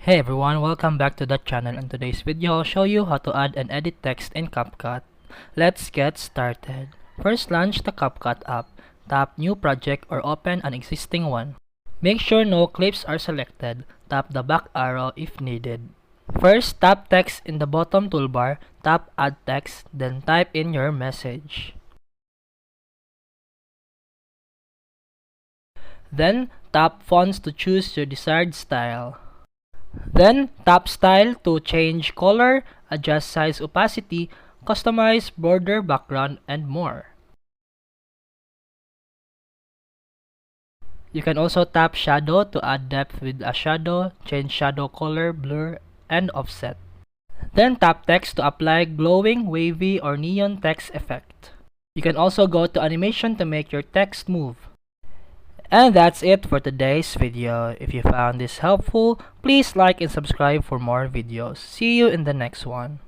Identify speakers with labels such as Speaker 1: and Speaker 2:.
Speaker 1: Hey everyone, welcome back to the channel. In today's video, I'll show you how to add and edit text in CapCut. Let's get started. First, launch the CapCut app. Tap New Project or open an existing one. Make sure no clips are selected. Tap the back arrow if needed. First, tap text in the bottom toolbar. Tap Add Text, then type in your message. Then, tap Fonts to choose your desired style. Then, tap Style to change color, adjust size opacity, customize border background, and more. You can also tap Shadow to add depth with a shadow, change shadow color, blur, and offset. Then tap Text to apply glowing, wavy, or neon text effect. You can also go to Animation to make your text move. And that's it for today's video. If you found this helpful, please like and subscribe for more videos. See you in the next one.